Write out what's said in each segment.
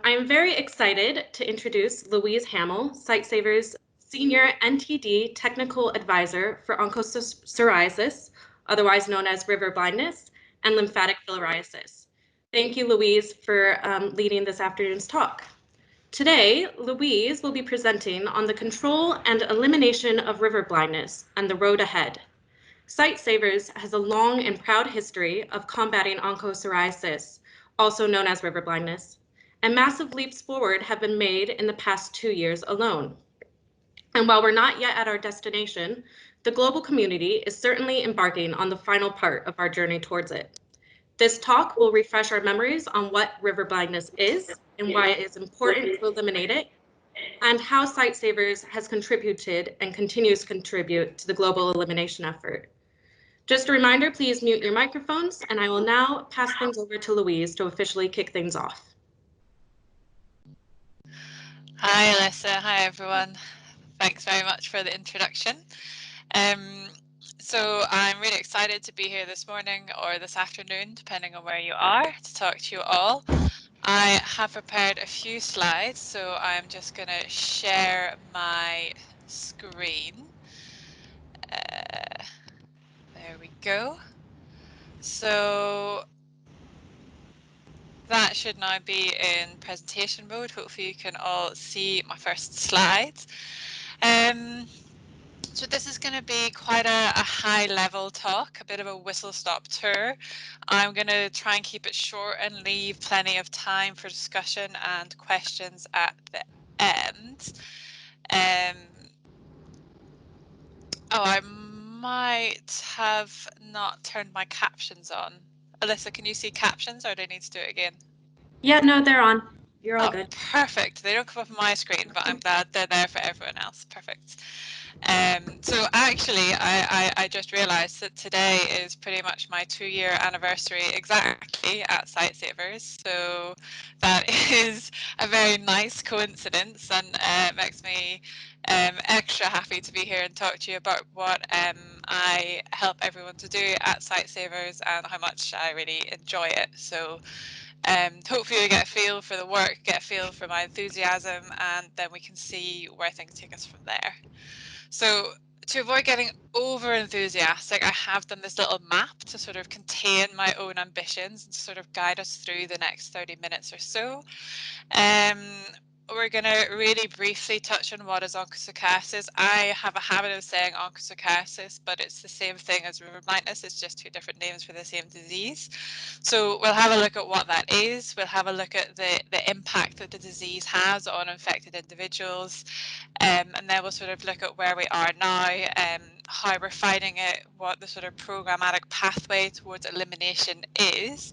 I'm very excited to introduce Louise Hamill, Sightsavers Senior NTD Technical Advisor for onchocerciasis, otherwise known as river blindness, and lymphatic filariasis. Thank you, Louise, for leading this afternoon's talk. Today, Louise will be presenting on the control and elimination of river blindness and the road ahead. Sightsavers has a long and proud history of combating onchocerciasis, also known as river blindness, and massive leaps forward have been made in the past 2 years alone. And while we're not yet at our destination, the global community is certainly embarking on the final part of our journey towards it. This talk will refresh our memories on what river blindness is and why it is important to eliminate it, and how Sightsavers has contributed and continues to contribute to the global elimination effort. Just a reminder, please mute your microphones, and I will now pass things over to Louise to officially kick things off. Hi, Alyssa. Hi, everyone. Thanks very much for the introduction. So I'm really excited to be here this morning or this afternoon, depending on where you are, to talk to you all. I have prepared a few slides, so I'm just going to share my screen. There we go. So that should now be in presentation mode. Hopefully you can all see my first slide. So this is going to be quite a high level talk, a bit of a whistle-stop tour. I'm going to try and keep it short and leave plenty of time for discussion and questions at the end. Oh, I might have not turned my captions on. Alyssa, can you see captions or do I need to do it again? Yeah, no, they're on. You're all good. Perfect. They don't come up on my screen, but I'm glad they're there for everyone else. Perfect. So actually, I just realized that today is pretty much my 2-year anniversary exactly at Sightsavers. So that is a very nice coincidence and makes me extra happy to be here and talk to you about what I help everyone to do at Sightsavers and how much I really enjoy it. So hopefully we get a feel for the work, get a feel for my enthusiasm, and then we can see where things take us from there. So to avoid getting over enthusiastic, I have done this little map to sort of contain my own ambitions and to sort of guide us through the next 30 minutes or so. We're going to really briefly touch on what is onchocerciasis. I have a habit of saying onchocerciasis, but it's the same thing as river blindness. It's just 2 different names for the same disease. So we'll have a look at what that is. We'll have a look at the impact that the disease has on infected individuals. And then we'll sort of look at where we are now, how we're fighting it, what the sort of programmatic pathway towards elimination is.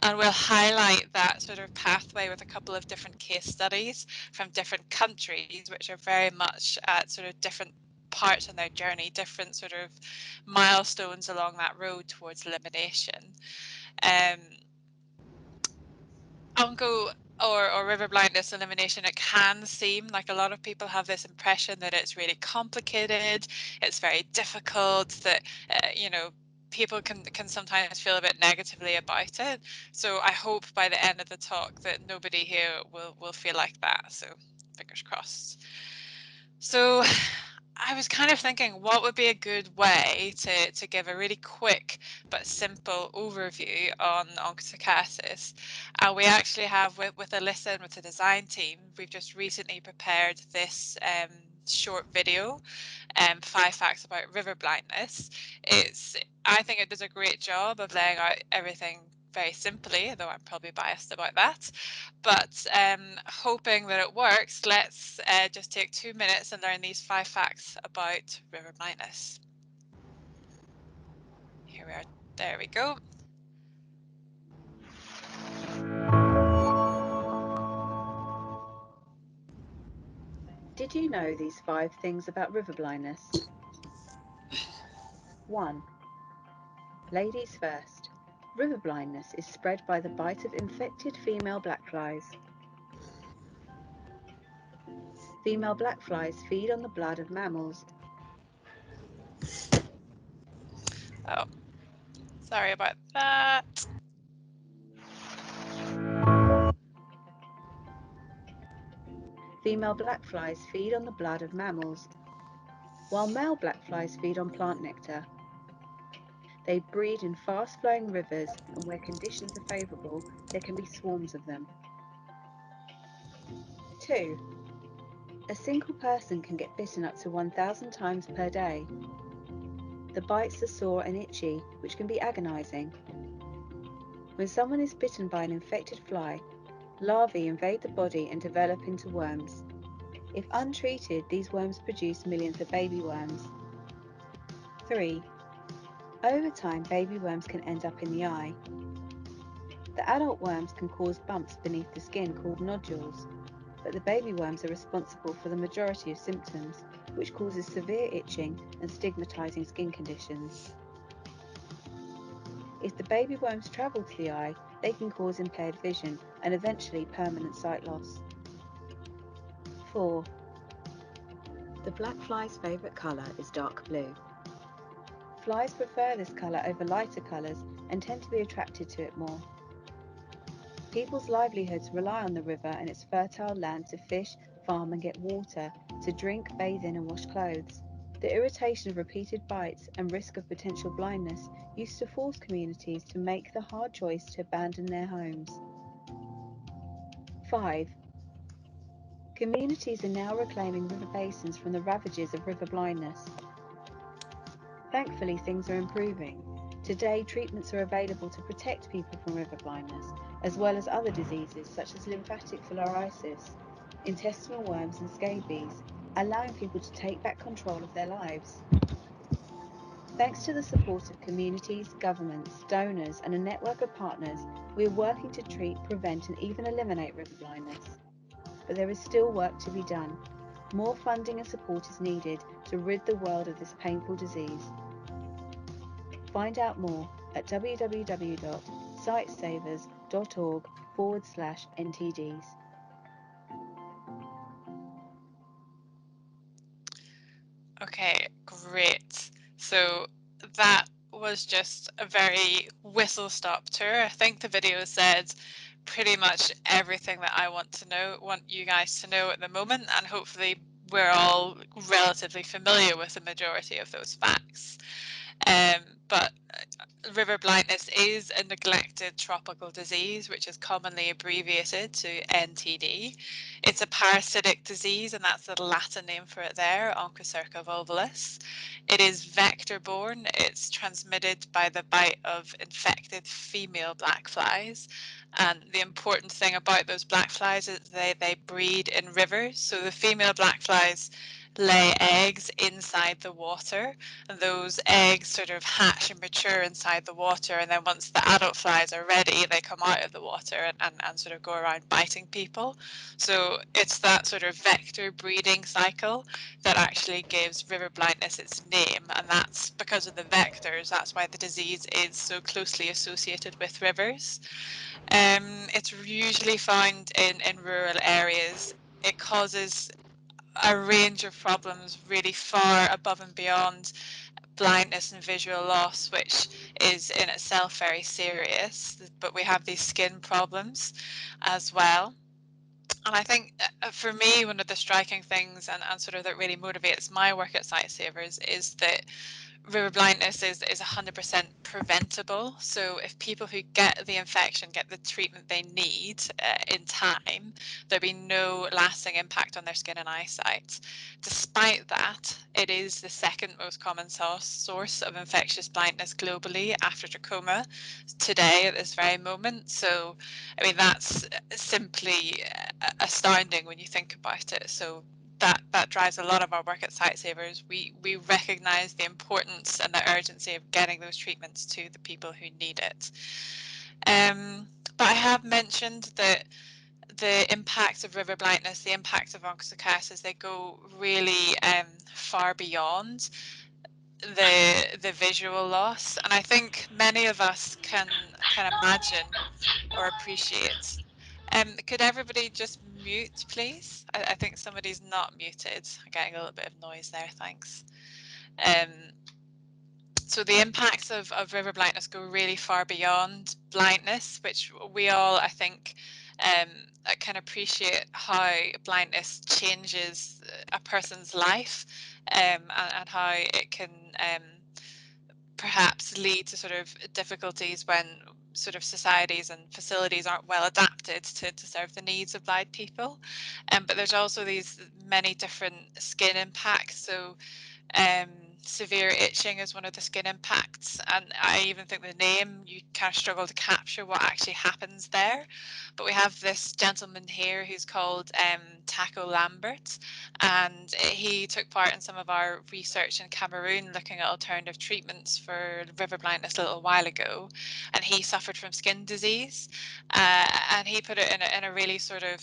And we'll highlight that sort of pathway with a couple of different case studies from different countries, which are very much at sort of different parts on their journey, different sort of milestones along that road towards elimination. Onco or river blindness elimination, it can seem like a lot of people have this impression that it's really complicated, it's very difficult, that you know, people can sometimes feel a bit negatively about it. So I hope by the end of the talk that nobody here will feel like that. So fingers crossed. So I was kind of thinking what would be a good way to give a really quick but simple overview on onchocerciasis. And we actually have with Alyssa and with the design team, we've just recently prepared this short video, 5 facts about river blindness. I think it does a great job of laying out everything very simply, though I'm probably biased about that. But hoping that it works, let's just take 2 minutes and learn these 5 facts about river blindness. Here we are. There we go. Did you know these 5 things about river blindness? 1. Ladies first. River blindness is spread by the bite of infected female black flies. Female black flies feed on the blood of mammals. Oh, Sorry about that. Female black flies feed on the blood of mammals, while male black flies feed on plant nectar. They breed in fast-flowing rivers, and where conditions are favourable, there can be swarms of them. 2. A single person can get bitten up to 1,000 times per day. The bites are sore and itchy, which can be agonising. When someone is bitten by an infected fly, larvae invade the body and develop into worms. If untreated, these worms produce millions of baby worms. 3. Over time, baby worms can end up in the eye. The adult worms can cause bumps beneath the skin called nodules, but the baby worms are responsible for the majority of symptoms, which causes severe itching and stigmatizing skin conditions. If the baby worms travel to the eye, they can cause impaired vision and eventually permanent sight loss. 4. The black fly's favourite colour is dark blue. Flies prefer this colour over lighter colours and tend to be attracted to it more. People's livelihoods rely on the river and its fertile land to fish, farm and get water, to drink, bathe in and wash clothes. The irritation of repeated bites and risk of potential blindness used to force communities to make the hard choice to abandon their homes. 5. Communities are now reclaiming river basins from the ravages of river blindness. Thankfully, things are improving. Today, treatments are available to protect people from river blindness, as well as other diseases such as lymphatic filariasis, intestinal worms and scabies, allowing people to take back control of their lives. Thanks to the support of communities, governments, donors and a network of partners, we are working to treat, prevent and even eliminate river blindness. But there is still work to be done. More funding and support is needed to rid the world of this painful disease. Find out more at www.sightsavers.org/NTDs. Okay, great. So that was just a very whistle-stop tour. I think the video said pretty much everything that I want you guys to know at the moment, and hopefully we're all relatively familiar with the majority of those facts. But river blindness is a neglected tropical disease, which is commonly abbreviated to NTD. It's a parasitic disease, and that's the Latin name for it there, onchocerciasis volvulus. It is vector-borne. It's transmitted by the bite of infected female black flies. And the important thing about those black flies is they breed in rivers. So the female black flies lay eggs inside the water, and those eggs sort of hatch and mature inside the water, and then once the adult flies are ready, they come out of the water and sort of go around biting people. So it's that sort of vector breeding cycle that actually gives river blindness its name, and that's because of the vectors. That's why the disease is so closely associated with rivers. It's usually found in rural areas. It causes a range of problems really far above and beyond blindness and visual loss, which is in itself very serious, but we have these skin problems as well. And I think for me, one of the striking things and sort of that really motivates my work at Sightsavers is that river blindness is 100% preventable. So if people who get the infection get the treatment they need in time, there'll be no lasting impact on their skin and eyesight. Despite that, it is the second most common source of infectious blindness globally after trachoma today at this very moment. So, I mean, that's simply astounding when you think about it. So that drives a lot of our work at Sightsavers. We recognise the importance and the urgency of getting those treatments to the people who need it. But I have mentioned that the impacts of river blindness, the impacts of onchocerciasis, they go really far beyond the visual loss, and I think many of us can imagine or appreciate. Could everybody just mute, please? I think somebody's not muted. I'm getting a little bit of noise there, thanks. Um, So the impacts of river blindness go really far beyond blindness, which we all, I think, can appreciate how blindness changes a person's life, and how it can perhaps lead to sort of difficulties when sort of societies and facilities aren't well adapted to serve the needs of blind people. But there's also these many different skin impacts. So um, severe itching is one of the skin impacts, and I even think the name, you kind of struggle to capture what actually happens there. But we have this gentleman here who's called Taco Lambert, and he took part in some of our research in Cameroon looking at alternative treatments for river blindness a little while ago, and he suffered from skin disease, and he put it in a really sort of,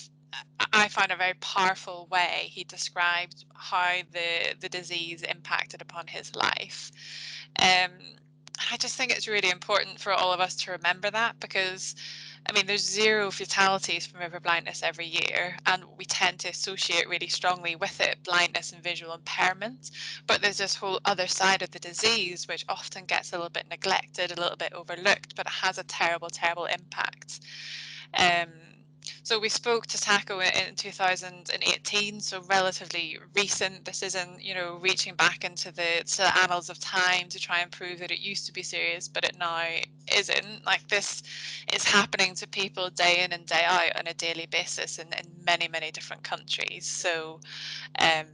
I find, a very powerful way. He described how the disease impacted upon his life. I just think it's really important for all of us to remember that, because I mean, there's 0 fatalities from river blindness every year, and we tend to associate really strongly with it blindness and visual impairment. But there's this whole other side of the disease, which often gets a little bit neglected, a little bit overlooked, but it has a terrible, terrible impact. Um, so we spoke to Taco in 2018, so relatively recent. This isn't, you know, reaching back into the annals of time to try and prove that it used to be serious, but it now isn't. Like, this is happening to people day in and day out on a daily basis in many, many different countries. So um,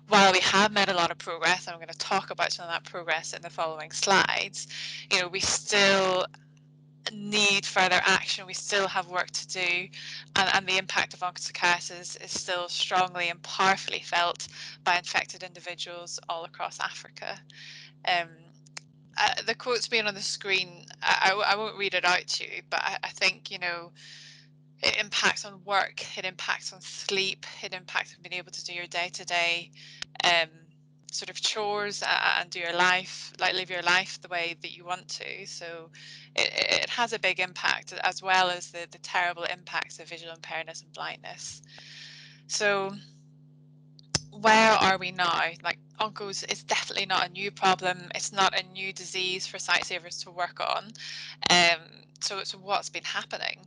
while we have made a lot of progress, and I'm going to talk about some of that progress in the following slides, you know, we still need further action. We still have work to do, and the impact of onchocerciasis is still strongly and powerfully felt by infected individuals all across Africa. Um, the quote's being on the screen. I won't read it out to you, but I think, you know, it impacts on work, it impacts on sleep, it impacts on being able to do your day-to-day sort of chores, and do your life, like live your life the way that you want to. So it has a big impact, as well as the terrible impacts of visual impairment and blindness. So where are we now? Like, oncos is definitely not a new problem. It's not a new disease for Sightsavers to work on. So what's been happening?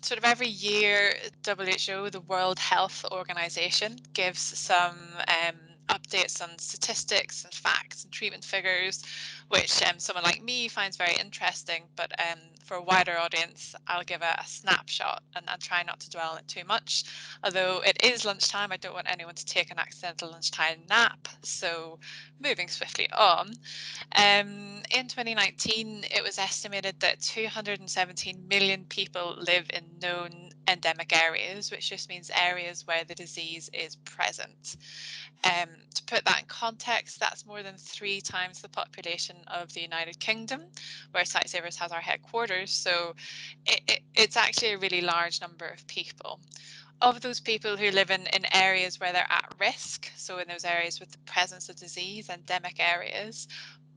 Sort of every year, WHO, the World Health Organization, gives some updates on statistics and facts and treatment figures, which someone like me finds very interesting. But for a wider audience, I'll give a snapshot and try not to dwell on it too much. Although it is lunchtime, I don't want anyone to take an accidental lunchtime nap. So moving swiftly on. In 2019, it was estimated that 217 million people live in known endemic areas, which just means areas where the disease is present. To put that in context, that's more than 3 times the population of the United Kingdom, where Sightsavers has our headquarters. So it's actually a really large number of people. Of those people who live in areas where they're at risk, so in those areas with the presence of disease, endemic areas,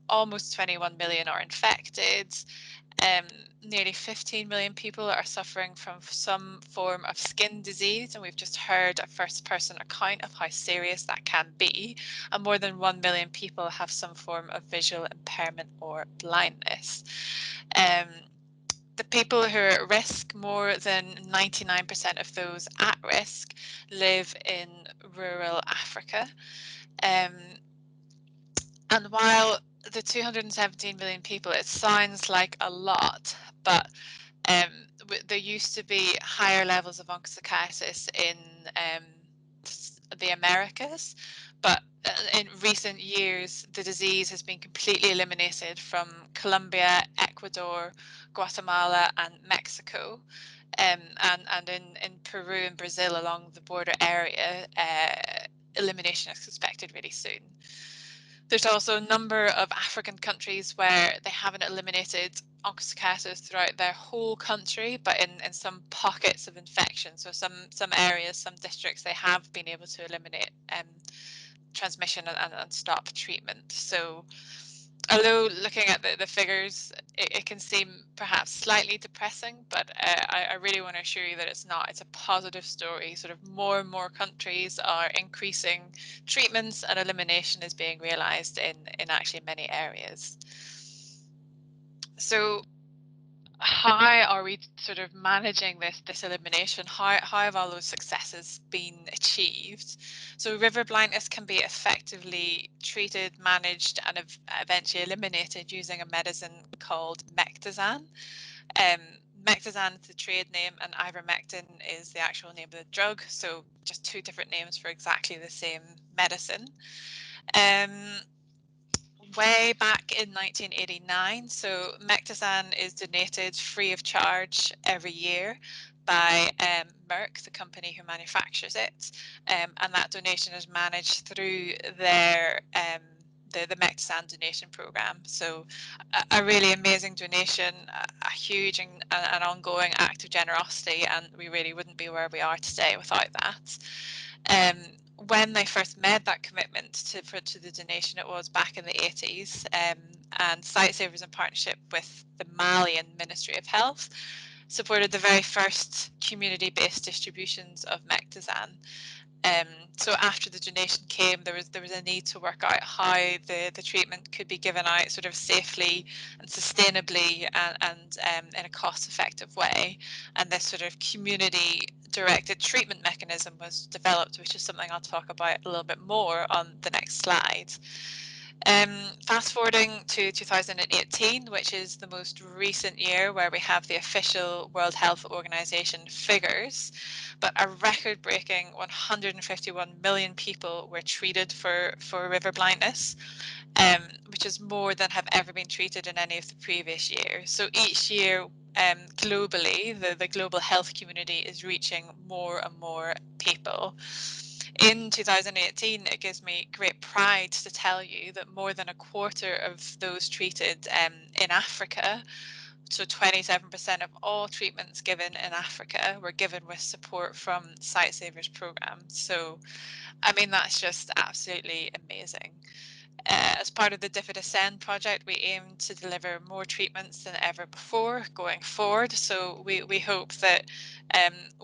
almost 21 million are infected. Um, Nearly 15 million people are suffering from some form of skin disease, and we've just heard a first-person account of how serious that can be. And more than 1 million people have some form of visual impairment or blindness. The people who are at risk, more than 99% of those at risk, live in rural Africa. Um, and while the 217 million people, it sounds like a lot, but there used to be higher levels of onchocerciasis in the Americas, but in recent years, the disease has been completely eliminated from Colombia, Ecuador, Guatemala, and Mexico. And in Peru and Brazil along the border area, elimination is expected really soon. There's also a number of African countries where they haven't eliminated onchocerciasis throughout their whole country, but in some pockets of infection. So some areas, some districts, they have been able to eliminate transmission and stop treatment. So although looking at the figures, it can seem perhaps slightly depressing, but I really want to assure you that it's not. It's a positive story. Sort of more and more countries are increasing treatments, and elimination is being realized in actually many areas. So how are we sort of managing this elimination? How have all those successes been achieved? So river blindness can be effectively treated, managed, and eventually eliminated using a medicine called Mectizan. Um, Mectizan is the trade name, and ivermectin is the actual name of the drug. So just two different names for exactly the same medicine. Way back in 1989. So Mectizan is donated free of charge every year by Merck, the company who manufactures it, and that donation is managed through their the Mectizan donation program. So a really amazing donation, a huge and ongoing act of generosity, and we really wouldn't be where we are today without that. Um, when they first made that commitment to the donation, it was back in the 80s, and Sightsavers, in partnership with the Malian Ministry of Health, supported the very first community-based distributions of Mectizan. Um, so after the donation came, there was a need to work out how the treatment could be given out sort of safely and sustainably and in a cost-effective way. And this sort of community-directed treatment mechanism was developed, which is something I'll talk about a little bit more on the next slide. Fast forwarding to 2018, which is the most recent year where we have the official World Health Organization figures, but a record-breaking 151 million people were treated for river blindness, which is more than have ever been treated in any of the previous years. So each year, globally, the global health community is reaching more and more people. In 2018, it gives me great pride to tell you that more than a quarter of those treated in Africa, so 27% of all treatments given in Africa, were given with support from Sightsavers programs. So, I mean, that's just absolutely amazing. As part of the DIFID Ascend project, we aim to deliver more treatments than ever before going forward. So we hope that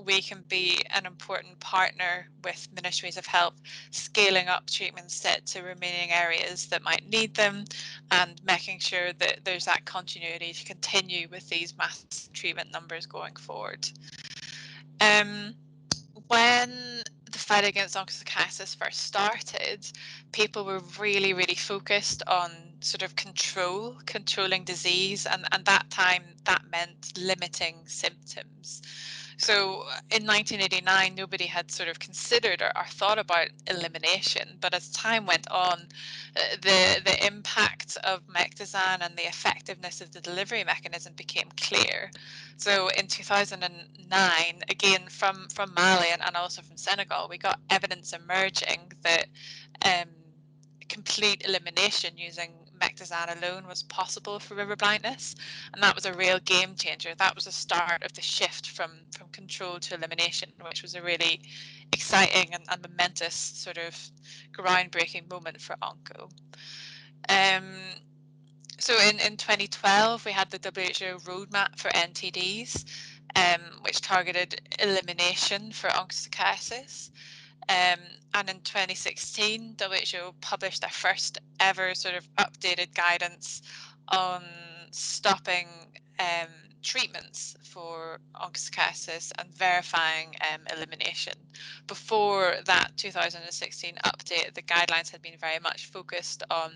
we can be an important partner with ministries of health, scaling up treatments to remaining areas that might need them, and making sure that there's that continuity to continue with these mass treatment numbers going forward. When the fight against onchocerciasis first started, people were really focused on sort of controlling disease, and that time that meant limiting symptoms. So in 1989, nobody had sort of considered or thought about elimination, but as time went on, the impact of Mectizan and the effectiveness of the delivery mechanism became clear. So in 2009, again from Mali and also from Senegal, we got evidence emerging that um, complete elimination using Mectizan alone was possible for river blindness, and that was a real game changer. That was the start of the shift from control to elimination, which was a really exciting and momentous sort of groundbreaking moment for Onco. Um, so in 2012, we had the WHO roadmap for NTDs, which targeted elimination for onchocerciasis. And in 2016, WHO published their first ever sort of updated guidance on stopping um, treatments for onchocerciasis and verifying elimination. Before that 2016 update, the guidelines had been very much focused on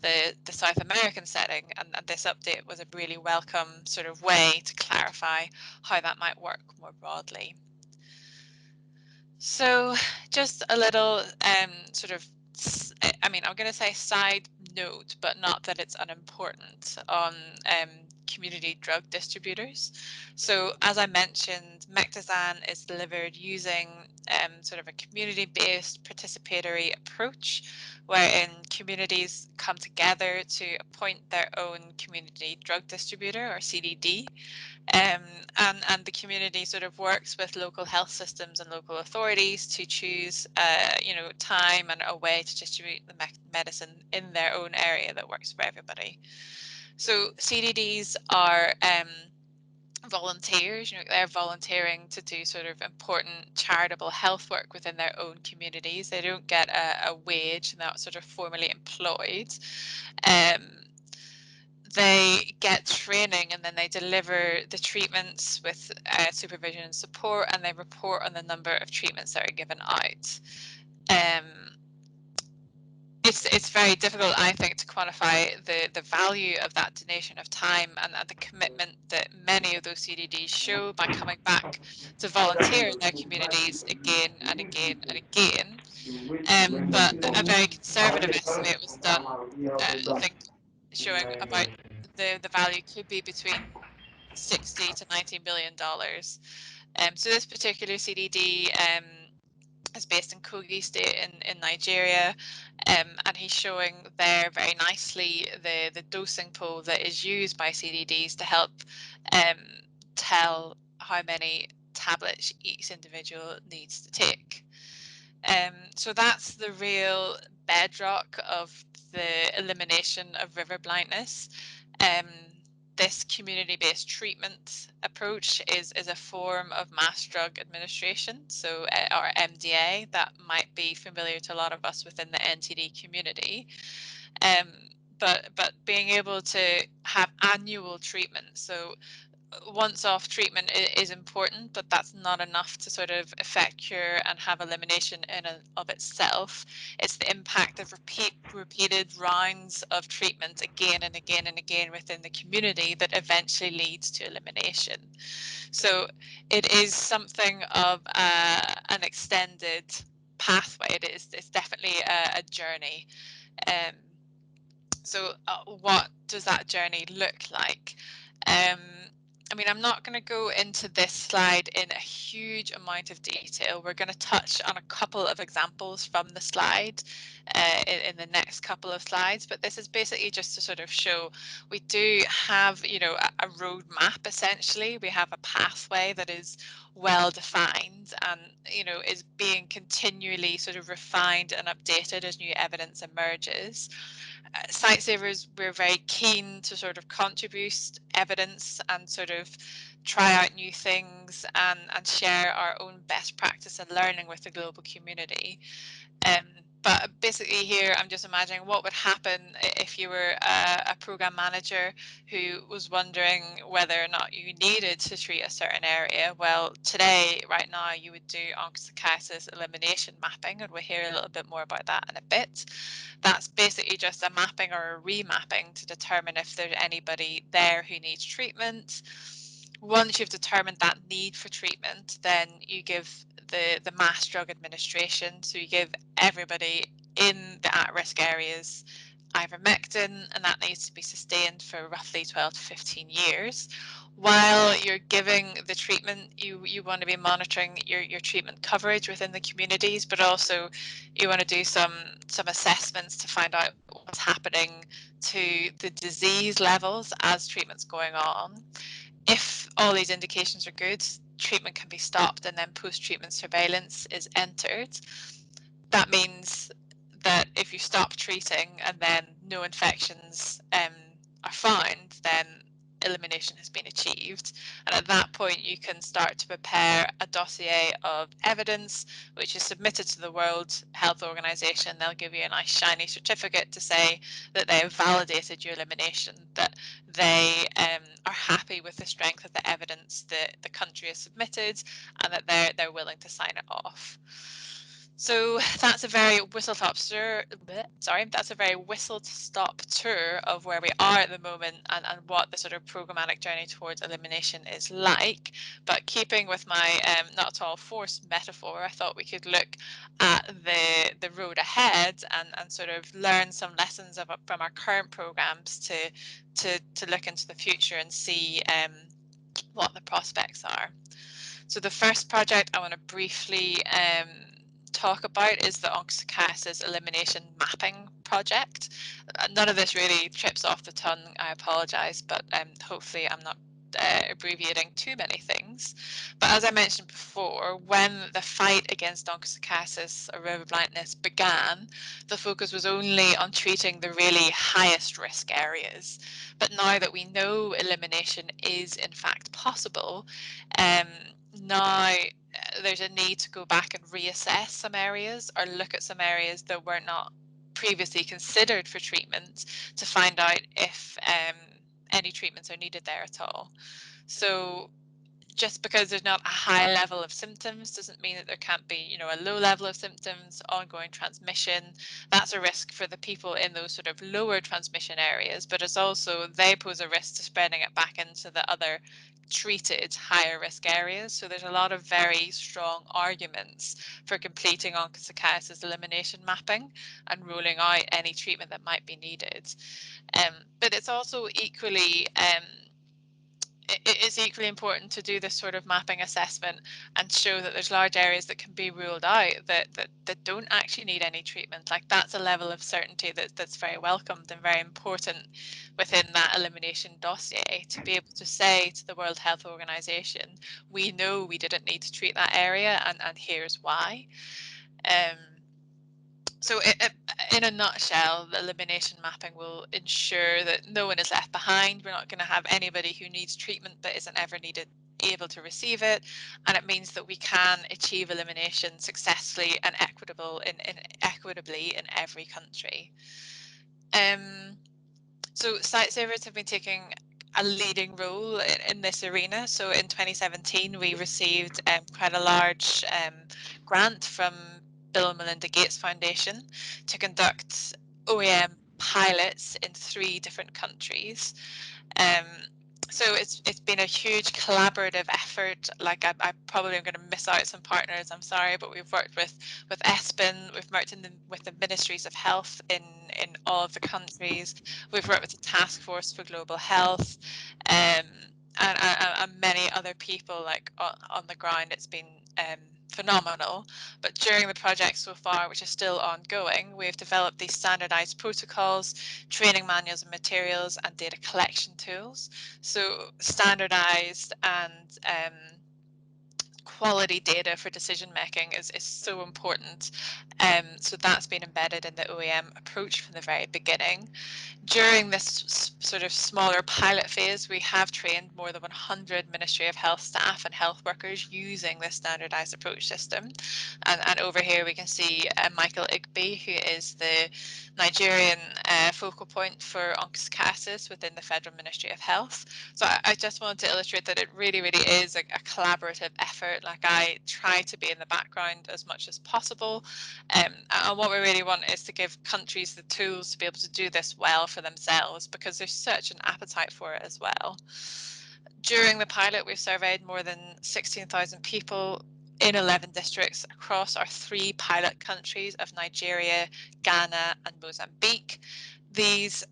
the South American setting, and this update was a really welcome sort of way to clarify how that might work more broadly. So just a little sort of, I mean, I'm going to say side note, but not that it's unimportant, on community drug distributors. So as I mentioned, Mectizan is delivered using sort of a community-based participatory approach, wherein communities come together to appoint their own community drug distributor, or CDD, um, and the community sort of works with local health systems and local authorities to choose, time and a way to distribute the medicine in their own area that works for everybody. So CDDs are volunteers, they're volunteering to do sort of important charitable health work within their own communities. They don't get a wage, they're not sort of formally employed. They get training and then they deliver the treatments with supervision and support, and they report on the number of treatments that are given out. It's very difficult, I think, to quantify the value of that donation of time and the commitment that many of those CDDs show by coming back to volunteer in their communities again and again and again. But a very conservative estimate was done, I think, showing about the value could be between 60 to $90 million. So this particular CDD is based in Kogi State in Nigeria, and he's showing there very nicely the dosing pool that is used by CDDs to help tell how many tablets each individual needs to take. So that's the real bedrock of the elimination of river blindness. This community-based treatment approach is a form of mass drug administration, so or MDA, that might be familiar to a lot of us within the NTD community. But being able to have annual treatment, so once off treatment is important, but that's not enough to sort of affect cure and have elimination in and of itself. It's the impact of repeated rounds of treatment again and again and again within the community that eventually leads to elimination. So it is something of an extended pathway. It's definitely a journey. So what does that journey look like? I mean, I'm not going to go into this slide in a huge amount of detail. We're going to touch on a couple of examples from the slide in the next couple of slides, but this is basically just to sort of show we do have, a roadmap essentially. We have a pathway that is well defined and, is being continually sort of refined and updated as new evidence emerges. Sightsavers, we're very keen to sort of contribute evidence and sort of try out new things and share our own best practice and learning with the global community. But basically here, I'm just imagining what would happen if you were a program manager who was wondering whether or not you needed to treat a certain area. Well, today, right now, you would do onchocerciasis elimination mapping, and we'll hear a little bit more about that in a bit. That's basically just a mapping or a remapping to determine if there's anybody there who needs treatment. Once you've determined that need for treatment, then you give the mass drug administration. So you give everybody in the at-risk areas ivermectin, and that needs to be sustained for roughly 12 to 15 years. While you're giving the treatment, you want to be monitoring your treatment coverage within the communities, but also you want to do some assessments to find out what's happening to the disease levels as treatment's going on. If all these indications are good, treatment can be stopped and then post-treatment surveillance is entered. That means that if you stop treating and then no infections are found, then elimination has been achieved. And at that point, you can start to prepare a dossier of evidence, which is submitted to the World Health Organization. They'll give you a nice shiny certificate to say that they have validated your elimination, that they are happy with the strength of the evidence that the country has submitted, and that they're willing to sign it off. So that's a very whistle-stop tour of where we are at the moment and what the sort of programmatic journey towards elimination is like. But keeping with my not at all forced metaphor, I thought we could look at the road ahead and sort of learn some lessons from our current programs to look into the future and see what the prospects are. So the first project I want to briefly talk about is the onchocerciasis elimination mapping project. None of this really trips off the tongue, I apologise, but hopefully I'm not abbreviating too many things. But as I mentioned before, when the fight against onchocerciasis or river blindness began, the focus was only on treating the really highest risk areas. But now that we know elimination is in fact possible, now there's a need to go back and reassess some areas or look at some areas that were not previously considered for treatment to find out if any treatments are needed there at all. So just because there's not a high level of symptoms doesn't mean that there can't be, you know, a low level of symptoms, ongoing transmission. That's a risk for the people in those sort of lower transmission areas, but it's also, they pose a risk to spreading it back into the other treated higher risk areas. So there's a lot of very strong arguments for completing onchocerciasis elimination mapping and ruling out any treatment that might be needed. But it's also equally it's equally important to do this sort of mapping assessment and show that there's large areas that can be ruled out that don't actually need any treatment. Like, that's a level of certainty that's very welcomed and very important within that elimination dossier, to be able to say to the World Health Organization, we know we didn't need to treat that area and here's why. So in a nutshell, the elimination mapping will ensure that no one is left behind. We're not going to have anybody who needs treatment but isn't ever able to receive it. And it means that we can achieve elimination successfully and equitably in every country. So Sightsavers have been taking a leading role in this arena. So in 2017, we received quite a large grant from Bill and Melinda Gates Foundation to conduct OEM pilots in 3 different countries. So it's been a huge collaborative effort. Like, I probably am going to miss out some partners, I'm sorry, but we've worked with ESPN, we've worked with the ministries of health in all of the countries, we've worked with the task force for global health, and many other people, like on the ground. It's been phenomenal. But during the project so far, which is still ongoing, we've developed these standardized protocols, training manuals and materials, and data collection tools. So standardized and quality data for decision making is so important. So that's been embedded in the OEM approach from the very beginning. During this sort of smaller pilot phase, we have trained more than 100 Ministry of Health staff and health workers using this standardized approach system. And over here we can see Michael Igby, who is the Nigerian focal point for onchocerciasis within the Federal Ministry of Health. So I just wanted to illustrate that it really is a collaborative effort. Like, I try to be in the background as much as possible. And what we really want is to give countries the tools to be able to do this well for themselves, because there's such an appetite for it as well. During the pilot, we've surveyed more than 16,000 people in 11 districts across our 3 pilot countries of Nigeria, Ghana, and Mozambique. These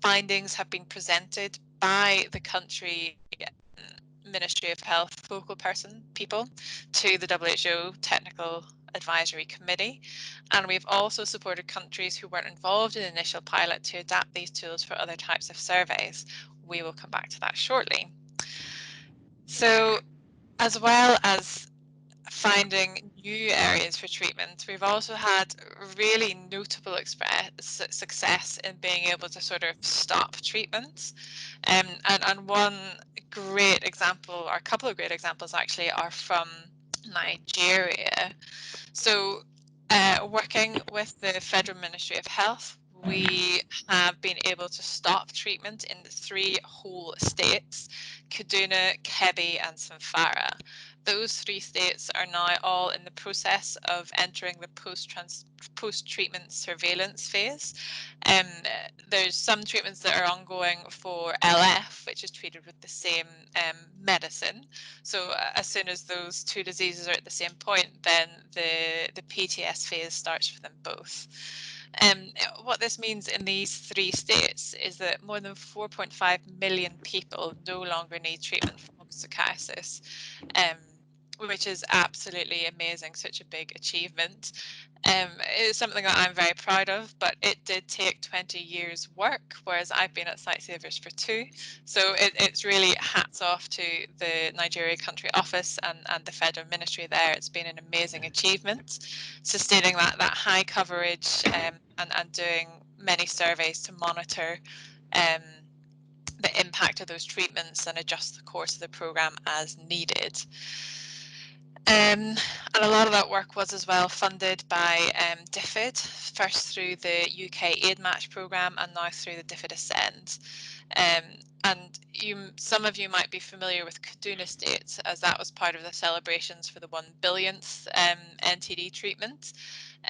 findings have been presented by the country Ministry of Health focal person people to the WHO Technical Advisory Committee, and we've also supported countries who weren't involved in the initial pilot to adapt these tools for other types of surveys. We will come back to that shortly. So, as well as finding new areas for treatment, we've also had really notable success in being able to sort of stop treatments. And one great example, or a couple of great examples actually, are from Nigeria. So working with the Federal Ministry of Health, we have been able to stop treatment in the 3 whole states: Kaduna, Kebbi, and Zamfara. Those 3 states are now all in the process of entering the post-treatment surveillance phase. There's some treatments that are ongoing for LF, which is treated with the same medicine. So as soon as those 2 diseases are at the same point, then the PTS phase starts for them both. What this means in these 3 states is that more than 4.5 million people no longer need treatment for onchocerciasis. which is absolutely amazing, such a big achievement. It's something that I'm very proud of, but it did take 20 years work, whereas I've been at Sightsavers for 2. So it's really hats off to the Nigeria country office and the federal ministry there. It's been an amazing achievement, sustaining that high coverage and doing many surveys to monitor um, the impact of those treatments and adjust the course of the programme as needed. And a lot of that work was as well funded by DFID, first through the UK Aid Match programme and now through the DFID Ascend. And some of you might be familiar with Kaduna State, as that was part of the celebrations for the 1 billionth NTD treatment.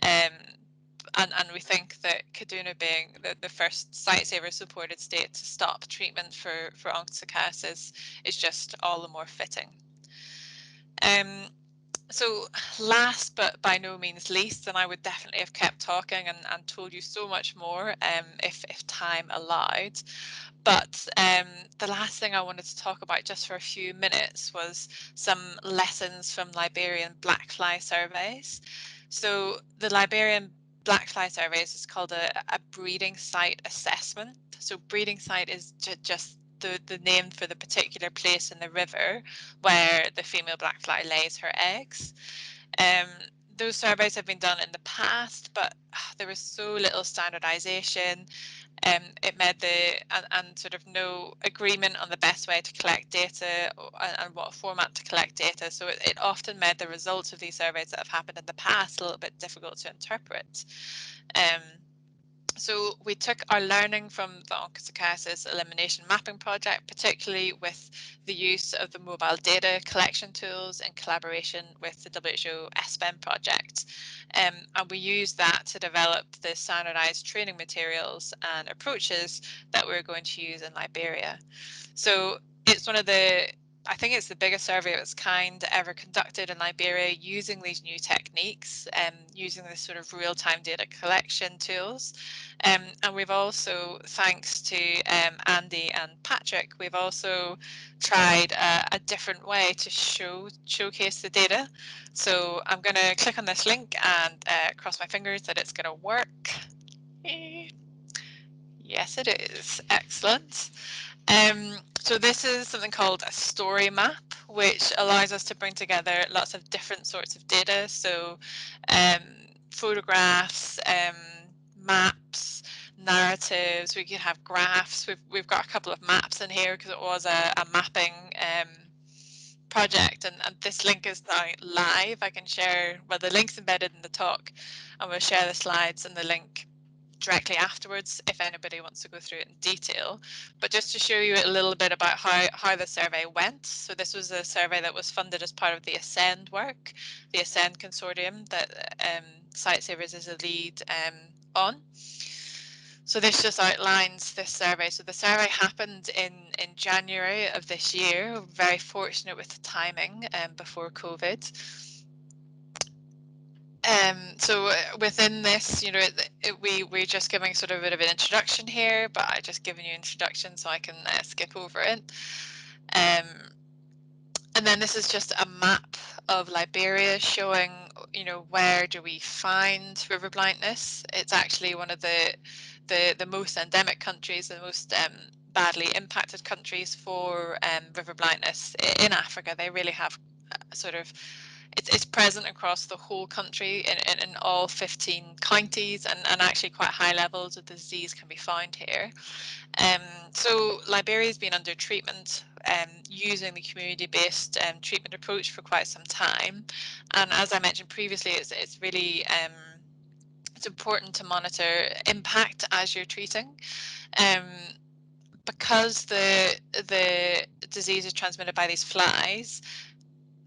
And we think that Kaduna being the first Sightsaver supported state to stop treatment for onchocerciasis is just all the more fitting. So last but by no means least, and I would definitely have kept talking and told you so much more if time allowed, but the last thing I wanted to talk about just for a few minutes was some lessons from Liberian black fly surveys. So the Liberian black fly surveys is called a breeding site assessment. So breeding site is just the name for the particular place in the river where the female black fly lays her eggs. Um, those surveys have been done in the past, but there was so little standardization. It made and sort of no agreement on the best way to collect data and what format to collect data. So it often made the results of these surveys that have happened in the past a little bit difficult to interpret. So we took our learning from the onchocerciasis elimination mapping project, particularly with the use of the mobile data collection tools in collaboration with the WHO SBEM project. And we used that to develop the standardized training materials and approaches that we're going to use in Liberia. So it's I think it's the biggest survey of its kind ever conducted in Liberia using these new techniques and using this sort of real-time data collection tools. And we've also, thanks to Andy and Patrick, we've also tried a different way to showcase the data. So I'm going to click on this link and cross my fingers that it's going to work. Yes, it is. Excellent. So this is something called a story map, which allows us to bring together lots of different sorts of data. So photographs, maps, narratives, we could have graphs. We've got a couple of maps in here because it was a mapping project, and this link is now live. I can share, well, the link's embedded in the talk, and we'll share the slides and the link directly afterwards if anybody wants to go through it in detail. But just to show you a little bit about how the survey went. So this was a survey that was funded as part of the Ascend work, the Ascend consortium that Sightsavers is a lead on. So this just outlines this survey. So the survey happened in January of this year. We're very fortunate with the timing before COVID. So within this, you know, we're just giving sort of a bit of an introduction here, but I just given you introduction so I can skip over it. And then this is just a map of Liberia showing, you know, where do we find river blindness? It's actually one of the most endemic countries, the most badly impacted countries for river blindness in Africa. They really have sort of it's present across the whole country in all 15 counties, and actually quite high levels of the disease can be found here. So Liberia's been under treatment using the community-based treatment approach for quite some time, and as I mentioned previously, it's really it's important to monitor impact as you're treating. Because the disease is transmitted by these flies,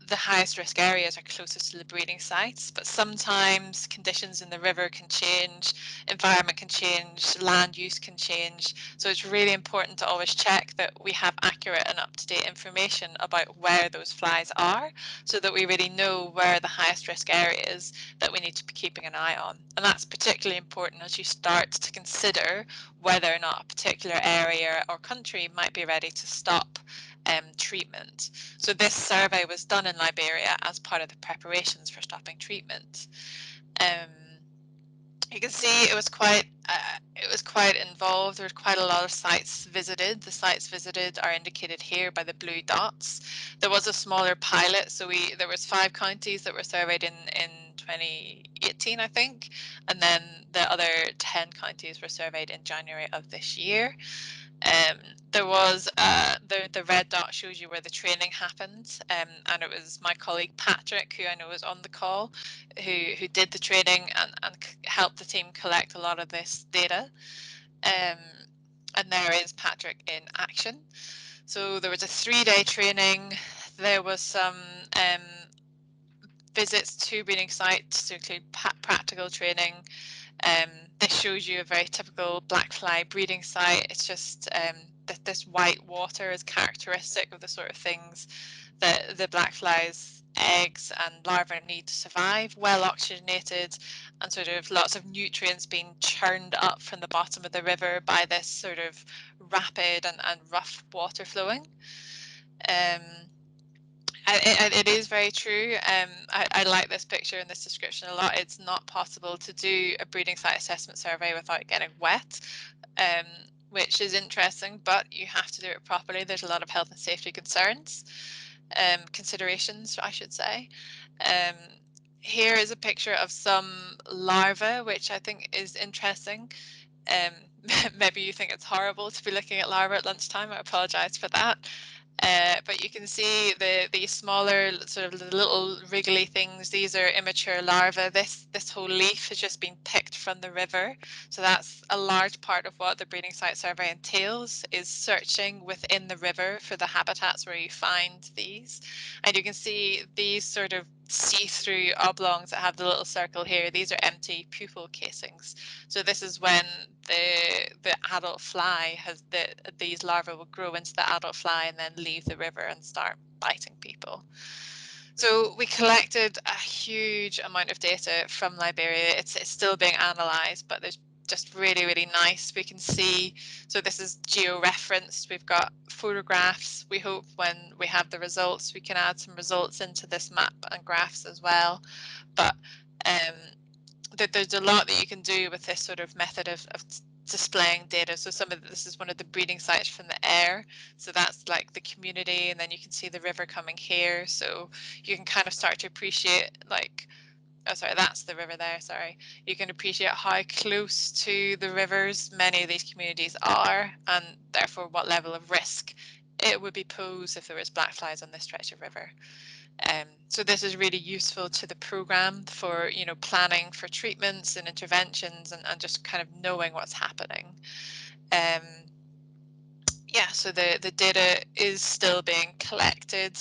the highest risk areas are closest to the breeding sites, but sometimes conditions in the river can change, environment can change, land use can change. So it's really important to always check that we have accurate and up-to-date information about where those flies are, so that we really know where the highest risk areas that we need to be keeping an eye on. And that's particularly important as you start to consider whether or not a particular area or country might be ready to stop treatment. So this survey was done in Liberia as part of the preparations for stopping treatment. You can see it was quite involved. There was quite a lot of sites visited. The sites visited are indicated here by the blue dots. There was a smaller pilot, so there was 5 counties that were surveyed in 2018, I think, and then the other 10 counties were surveyed in January of this year. There was the red dot shows you where the training happened, and it was my colleague Patrick, who I know was on the call, who did the training and helped the team collect a lot of this data. And there is Patrick in action. So there was a 3-day training. There was some visits to breeding sites to include practical training. This shows you a very typical black fly breeding site. It's just that this white water is characteristic of the sort of things that the black flies eggs and larvae need to survive, well oxygenated, and sort of lots of nutrients being churned up from the bottom of the river by this sort of rapid and rough water flowing. It is very true. I like this picture and this description a lot. It's not possible to do a breeding site assessment survey without getting wet, which is interesting, but you have to do it properly. There's a lot of health and safety considerations, I should say. Here is a picture of some larvae, which I think is interesting. Maybe you think it's horrible to be looking at larvae at lunchtime. I apologize for that. But you can see the smaller sort of little wriggly things. These are immature larvae. This whole leaf has just been picked from the river. So that's a large part of what the breeding site survey entails, is searching within the river for the habitats where you find these. And you can see these sort of see-through oblongs that have the little circle here. These are empty pupal casings. So this is when the adult fly these larvae will grow into the adult fly and then leave the river and start biting people. So we collected a huge amount of data from Liberia. It's still being analysed, but there's just really, really nice. We can see, so this is geo-referenced. We've got photographs. We hope when we have the results, we can add some results into this map and graphs as well. But there's a lot that you can do with this sort of method of displaying data. So this is one of the breeding sites from the air. So that's like the community, and then you can see the river coming here. So you can kind of start to appreciate oh sorry, that's the river there, sorry. You can appreciate how close to the rivers many of these communities are, and therefore what level of risk it would be posed if there was black flies on this stretch of river. So this is really useful to the program for, planning for treatments and interventions and just kind of knowing what's happening. Yeah, so the data is still being collected,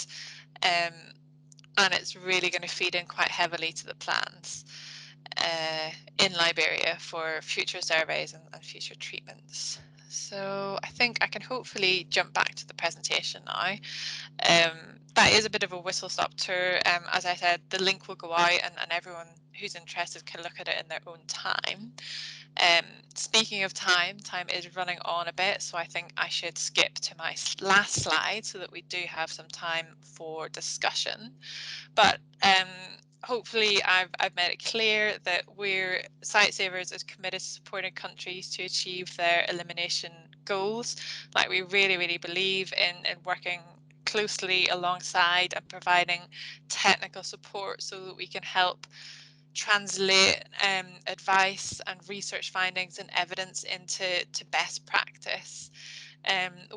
and it's really going to feed in quite heavily to the plans in Liberia for future surveys and future treatments. So I think I can hopefully jump back to the presentation now. That is a bit of a whistle-stop tour. As I said, the link will go out and everyone who's interested can look at it in their own time. Speaking of time is running on a bit, so I think I should skip to my last slide so that we do have some time for discussion. But hopefully I've made it clear that Sightsavers is committed to supporting countries to achieve their elimination goals. Like, we really, really believe in working closely alongside and providing technical support so that we can help translate advice and research findings and evidence into best practice.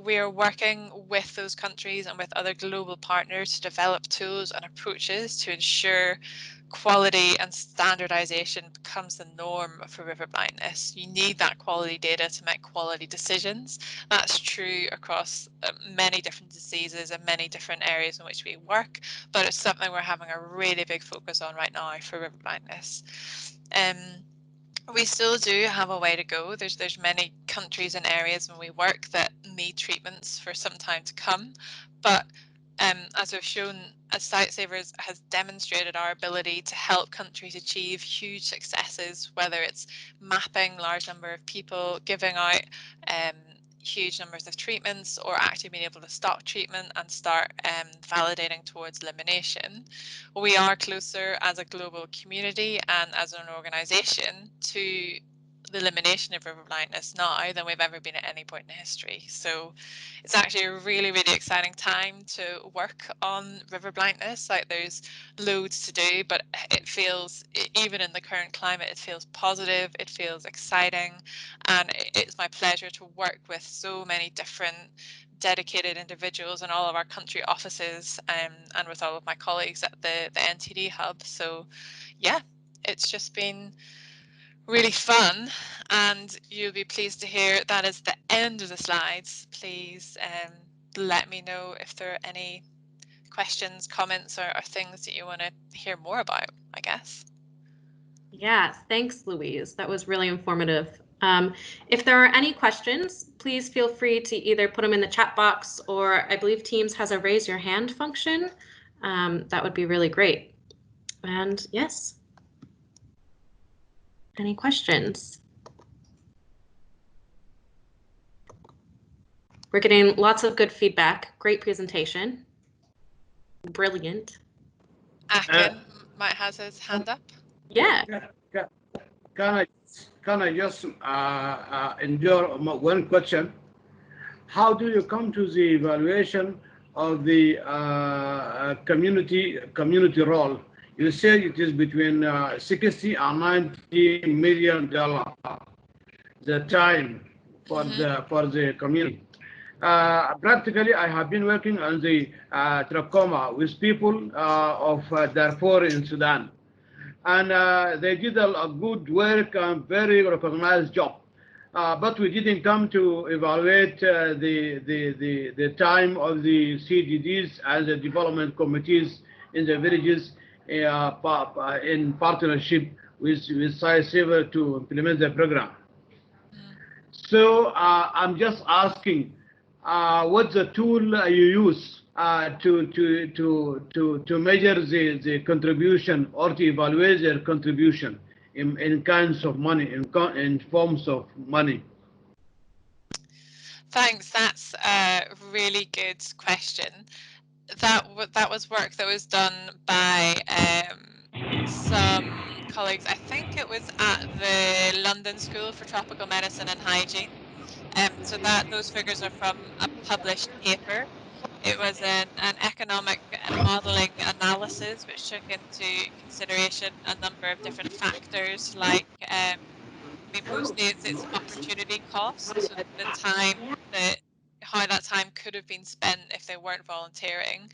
We are working with those countries and with other global partners to develop tools and approaches to ensure quality and standardization becomes the norm for river blindness. You need that quality data to make quality decisions. That's true across many different diseases and many different areas in which we work, but it's something we're having a really big focus on right now for river blindness. We still do have a way to go. There's many countries and areas when we work that need treatments for some time to come, but as we've shown, as Sightsavers has demonstrated our ability to help countries achieve huge successes, whether it's mapping large number of people, giving out huge numbers of treatments or actually being able to stop treatment and start validating towards elimination. We are closer as a global community and as an organisation to the elimination of river blindness now than we've ever been at any point in history. So it's actually a really, really exciting time to work on river blindness. Like, there's loads to do, but it feels, even in the current climate, it feels positive, it feels exciting, and it's my pleasure to work with so many different dedicated individuals in all of our country offices, and with all of my colleagues at the NTD hub. So yeah, it's just been really fun, and you'll be pleased to hear that is the end of the slides. Please let me know if there are any questions, comments, or things that you want to hear more about, I guess. Yeah, thanks, Louise. That was really informative. If there are any questions, please feel free to either put them in the chat box, or I believe Teams has a raise your hand function. That would be really great. And yes, any questions? We're getting lots of good feedback. Great presentation. Brilliant. Akin might has his hand up. Yeah. Can I just endure one question? How do you come to the evaluation of the community role? You said it is between 60 and 90 million dollars. The time for the community. Practically, I have been working on the trachoma with people of Darfur in Sudan, and they did a good work and very recognized job. But we didn't come to evaluate the time of the CDDs and the development committees in the villages in partnership with Sightsavers to implement the program. So I'm just asking, what's the tool you use to measure the contribution or to evaluate their contribution in kinds of money, in forms of money? Thanks. That's a really good question. That was work that was done by some colleagues. I think it was at the London School for Tropical Medicine and Hygiene. So those figures are from a published paper. It was an economic modelling analysis which took into consideration a number of different factors, like I mean, mostly it's opportunity cost, so the time that how that time could have been spent if they weren't volunteering.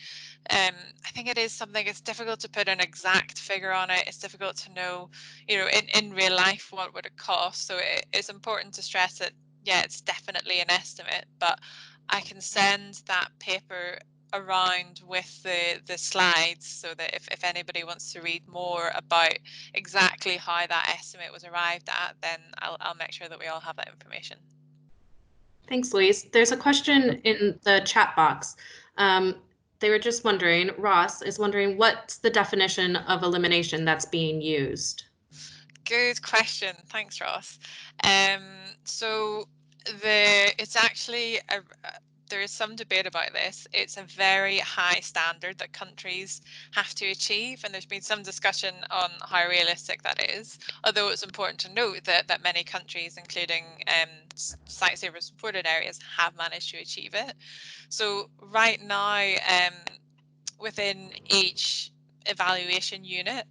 I think it is something, it's difficult to put an exact figure on it. It's difficult to know, you know, in real life, what would it cost. So it's important to stress that, yeah, it's definitely an estimate, but I can send that paper around with the slides so that if anybody wants to read more about exactly how that estimate was arrived at, then I'll make sure that we all have that information. Thanks, Louise. There's a question in the chat box. They were just wondering, Ross is wondering, what's the definition of elimination that's being used? Good question. Thanks, Ross. So it's actually there is some debate about this. It's a very high standard that countries have to achieve, and there's been some discussion on how realistic that is. Although it's important to note that many countries, including Sightsavers supported areas, have managed to achieve it. So right now, within each evaluation unit,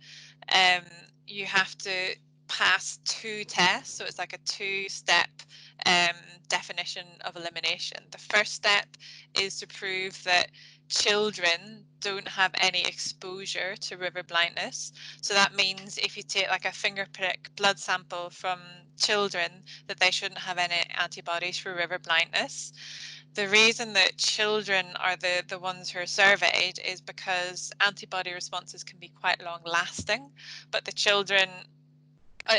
you have to pass 2 tests. So it's like a 2-step definition of elimination. The first step is to prove that children don't have any exposure to river blindness. So that means if you take like a finger prick blood sample from children, that they shouldn't have any antibodies for river blindness. The reason that children are the ones who are surveyed is because antibody responses can be quite long lasting, but the children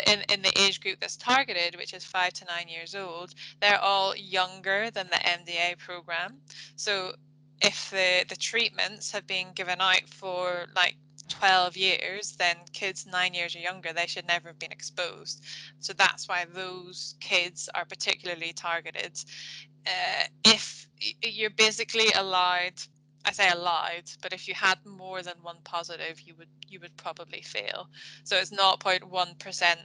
in the age group that's targeted, which is 5 to 9 years old, they're all younger than the MDA program. So if the treatments have been given out for like 12 years, then kids 9 years or younger, they should never have been exposed. So that's why those kids are particularly targeted. If you're basically allowed, I say allowed, but if you had more than one positive, you would probably fail. So it's 0.1%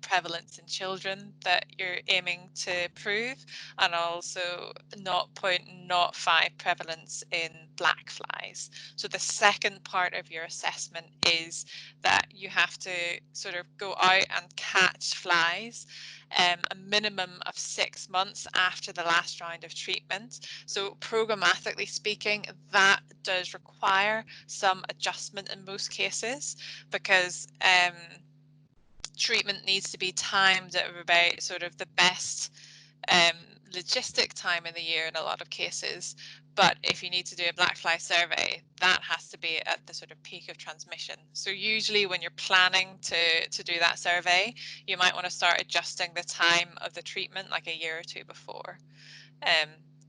prevalence in children that you're aiming to prove, and also 0.05 prevalence in black flies. So the second part of your assessment is that you have to sort of go out and catch flies a minimum of 6 months after the last round of treatment. So programmatically speaking, that does require some adjustment in most cases, because treatment needs to be timed at about sort of the best logistic time in the year in a lot of cases. But if you need to do a black fly survey, that has to be at the sort of peak of transmission. So usually when you're planning to do that survey, you might want to start adjusting the time of the treatment like a year or two before.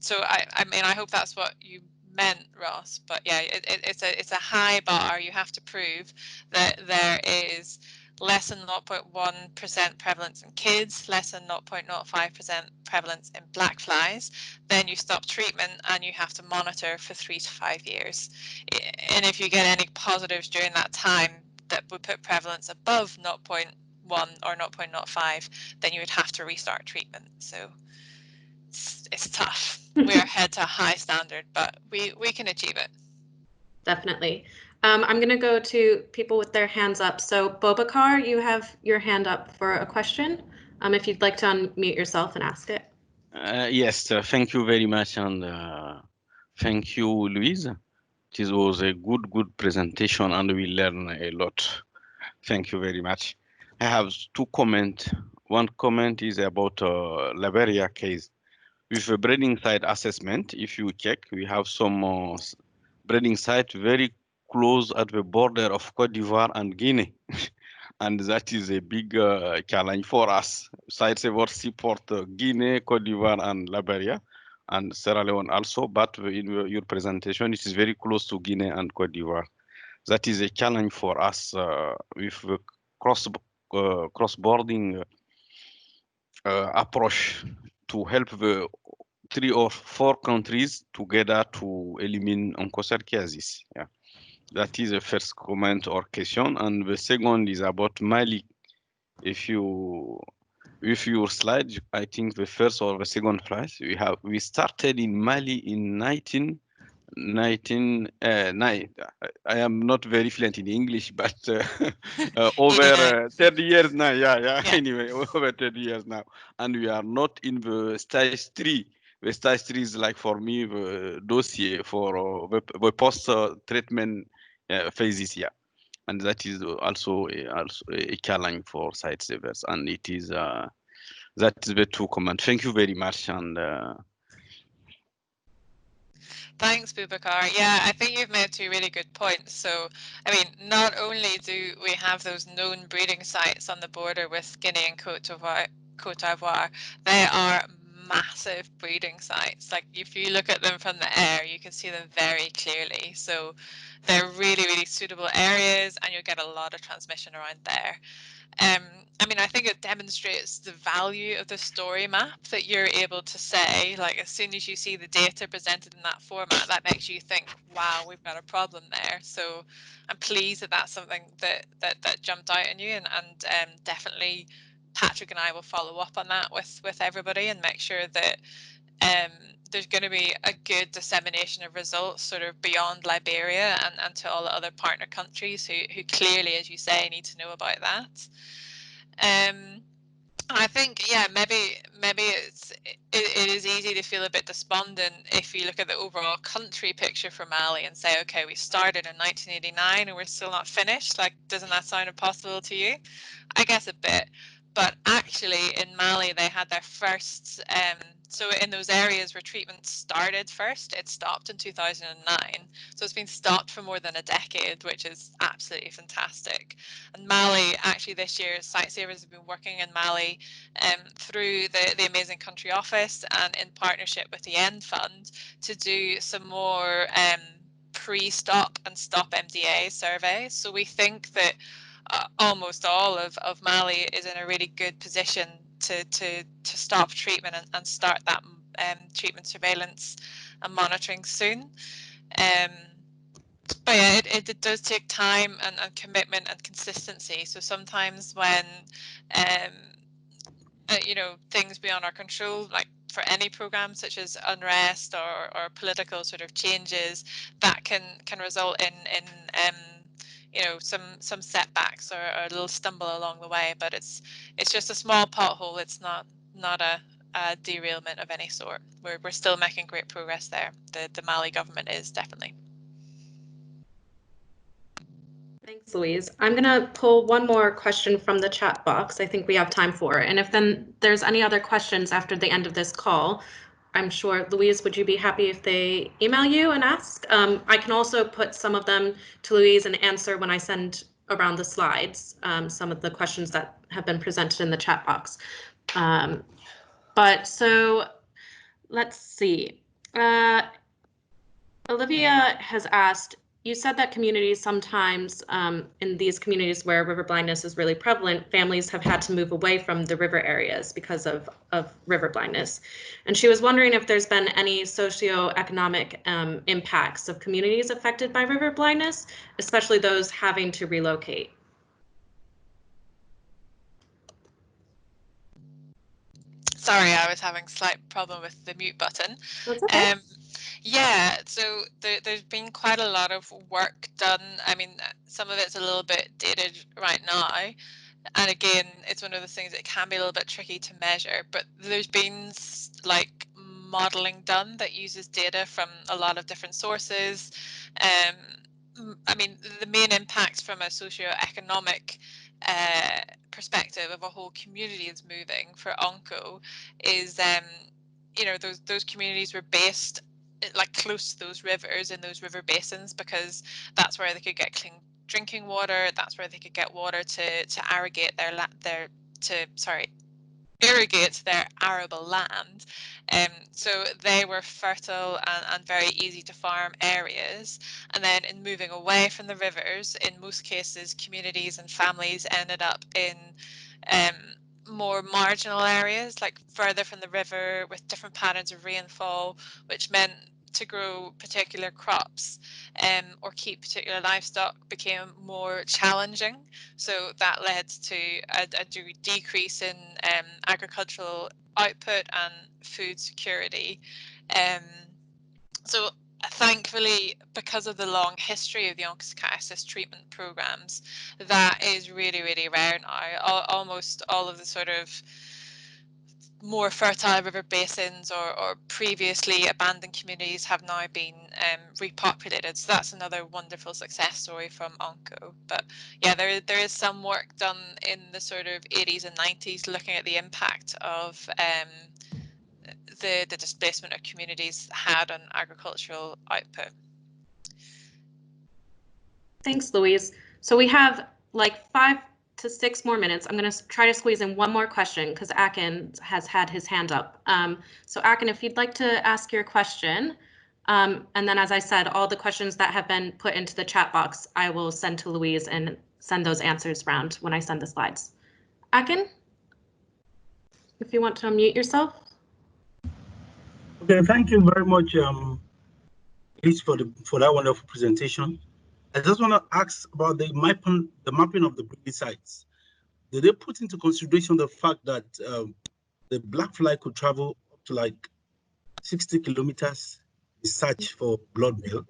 So I mean, I hope that's what you meant, Ross. But yeah, it's a high bar. You have to prove that there is less than 0.1% prevalence in kids, less than 0.05% prevalence in black flies. Then you stop treatment and you have to monitor for 3 to 5 years. And if you get any positives during that time that would put prevalence above 0.1 or 0.05, then you would have to restart treatment. So it's tough. We're head to a high standard, but we can achieve it. Definitely. I'm going to go to people with their hands up. So Bobakar, you have your hand up for a question. If you'd like to unmute yourself and ask it. Yes, thank you very much, and thank you, Louise. It was a good presentation, and we learn a lot. Thank you very much. I have two comments. One comment is about Liberia case. With a breeding site assessment, if you check, we have some breeding site very close at the border of Cote d'Ivoire and Guinea. And that is a big challenge for us. Sightsavers support Guinea, Cote d'Ivoire, and Liberia, and Sierra Leone also. But in your presentation, it is very close to Guinea and Cote d'Ivoire. That is a challenge for us with the cross-boarding approach to help the 3 or 4 countries together to eliminate onchocerciasis. Yeah. That is the first comment or question. And the second is about Mali. If you, with your slide, I think the first or the second slide, we started in Mali in 1999. I am not very fluent in English, but over 30 years now. Yeah. Anyway, over 30 years now. And we are not in the stage 3. The stage 3 is like for me, the dossier for the post-treatment phases here. And that is also a challenge for Sightsavers. And it is, that is the two comments. Thank you very much. And Thanks, Bubakar. Yeah, I think you've made 2 really good points. So, I mean, not only do we have those known breeding sites on the border with Guinea and Cote d'Ivoire, they are massive breeding sites. Like if you look at them from the air, you can see them very clearly. So they're really suitable areas, and you'll get a lot of transmission around there. I mean, I think it demonstrates the value of the story map that you're able to say, like, as soon as you see the data presented in that format, that makes you think, wow, we've got a problem there. So I'm pleased that that's something that jumped out at you, and definitely Patrick and I will follow up on that with everybody and make sure that there's going to be a good dissemination of results sort of beyond Liberia and to all the other partner countries who clearly, as you say, need to know about that. I think, yeah, maybe it is easy to feel a bit despondent if you look at the overall country picture for Mali and say, okay, we started in 1989 and we're still not finished. Like, doesn't that sound impossible to you? I guess a bit. But actually in Mali, they had their first, so in those areas where treatment started first, it stopped in 2009. So it's been stopped for more than a decade, which is absolutely fantastic. And Mali, actually this year, Sightsavers have been working in Mali through the Amazing Country Office and in partnership with the End Fund to do some more pre-stop and stop MDA survey. So we think that almost all of Mali is in a really good position to stop treatment and start that treatment surveillance and monitoring soon. But yeah, it does take time and commitment and consistency. So sometimes when you know, things beyond our control, like for any program such as unrest or political sort of changes, that can result in you know, some setbacks or a little stumble along the way. But it's just a small pothole. It's not a derailment of any sort. We're still making great progress there. The Mali government is definitely. Thanks, Louise. I'm going to pull one more question from the chat box. I think we have time for. And if then there's any other questions after the end of this call, I'm sure, Louise, would you be happy if they email you and ask? I can also put some of them to Louise and answer when I send around the slides, some of the questions that have been presented in the chat box. But so let's see. Olivia has asked, you said that communities sometimes, in these communities where river blindness is really prevalent, families have had to move away from the river areas because of river blindness. And she was wondering if there's been any socioeconomic impacts of communities affected by river blindness, especially those having to relocate. Sorry, I was having a slight problem with the mute button. That's okay. Yeah, so there's been quite a lot of work done. I mean, some of it's a little bit dated right now. And again, it's one of those things that can be a little bit tricky to measure, but there's been like modeling done that uses data from a lot of different sources. I mean, the main impacts from a socioeconomic perspective of a whole community is moving for Onco is, you know, those communities were based like close to those rivers in those river basins because that's where they could get clean drinking water. That's where they could get water to irrigate irrigate their arable land. So they were fertile and very easy to farm areas. And then in moving away from the rivers, in most cases, communities and families ended up in more marginal areas, like further from the river with different patterns of rainfall, which meant to grow particular crops or keep particular livestock became more challenging. So that led to a decrease in agricultural output and food security. So thankfully, because of the long history of the onchocerciasis treatment programs, that is really, really rare now. Almost all of the sort of more fertile river basins or previously abandoned communities have now been repopulated. So that's another wonderful success story from Onco. But yeah, there is some work done in the sort of 80s and 90s looking at the impact of the displacement of communities had on agricultural output. Thanks, Louise. So we have like 5 to 6 more minutes. I'm going to try to squeeze in one more question because Akin has had his hand up. So Akin, if you'd like to ask your question, and then as I said, all the questions that have been put into the chat box, I will send to Louise and send those answers around when I send the slides. Akin, if you want to unmute yourself. Okay, thank you very much, Liz, for that wonderful presentation. I just want to ask about the mapping of the breeding sites. Did they put into consideration the fact that the black fly could travel up to like 60 kilometers in search for blood meal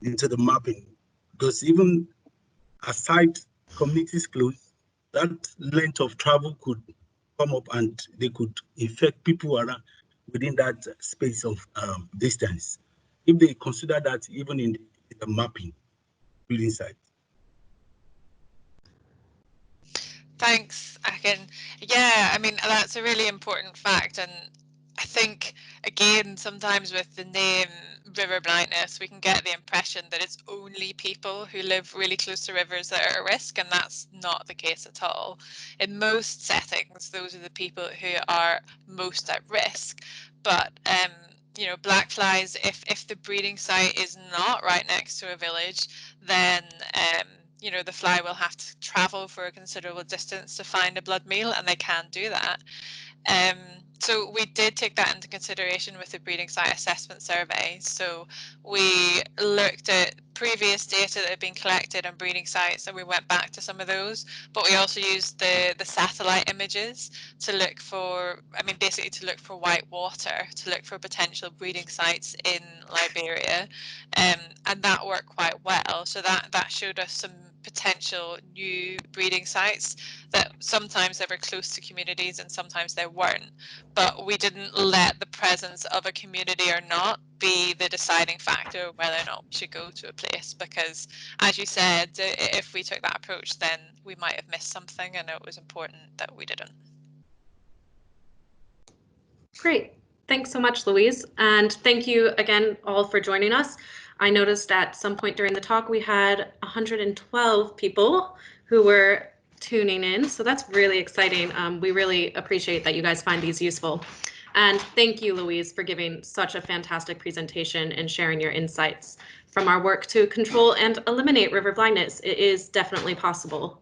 into the mapping? Because even aside communities close, that length of travel could come up and they could infect people around within that space of distance. If they consider that even in the mapping breeding site. Thanks, Akin. Yeah, I mean, that's a really important fact. And I think, again, sometimes with the name river blindness, we can get the impression that it's only people who live really close to rivers that are at risk, and that's not the case at all. In most settings, those are the people who are most at risk. But you know, black flies, if the breeding site is not right next to a village, then you know, the fly will have to travel for a considerable distance to find a blood meal, and they can do that. So we did take that into consideration with the breeding site assessment survey. So we looked at previous data that had been collected on breeding sites, and we went back to some of those, but we also used the satellite images to look for, I mean, basically to look for white water, to look for potential breeding sites in Liberia, and that worked quite well. So that showed us some potential new breeding sites that sometimes they were close to communities and sometimes they weren't, but we didn't let the presence of a community or not be the deciding factor of whether or not we should go to a place, because as you said, if we took that approach, then we might have missed something, and it was important that we didn't. Great. Thanks so much, Louise. And thank you again all for joining us. I noticed at some point during the talk we had 112 people who were tuning in. So that's really exciting. We really appreciate that you guys find these useful. And thank you, Louise, for giving such a fantastic presentation and sharing your insights. From our work to control and eliminate river blindness, it is definitely possible.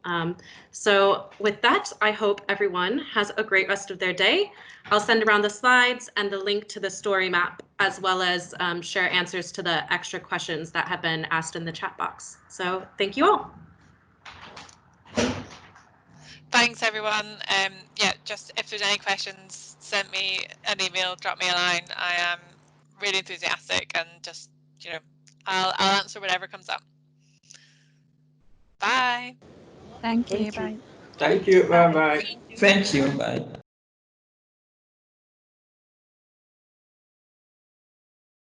So with that, I hope everyone has a great rest of their day. I'll send around the slides and the link to the story map, as well as share answers to the extra questions that have been asked in the chat box. So thank you all. Thanks, everyone. Yeah, just if there's any questions, send me an email, drop me a line. I am really enthusiastic, and just, you know, I'll answer whatever comes up. Bye. Thank you. Thank you. Bye. Thank you. Bye bye. Thank you. Bye.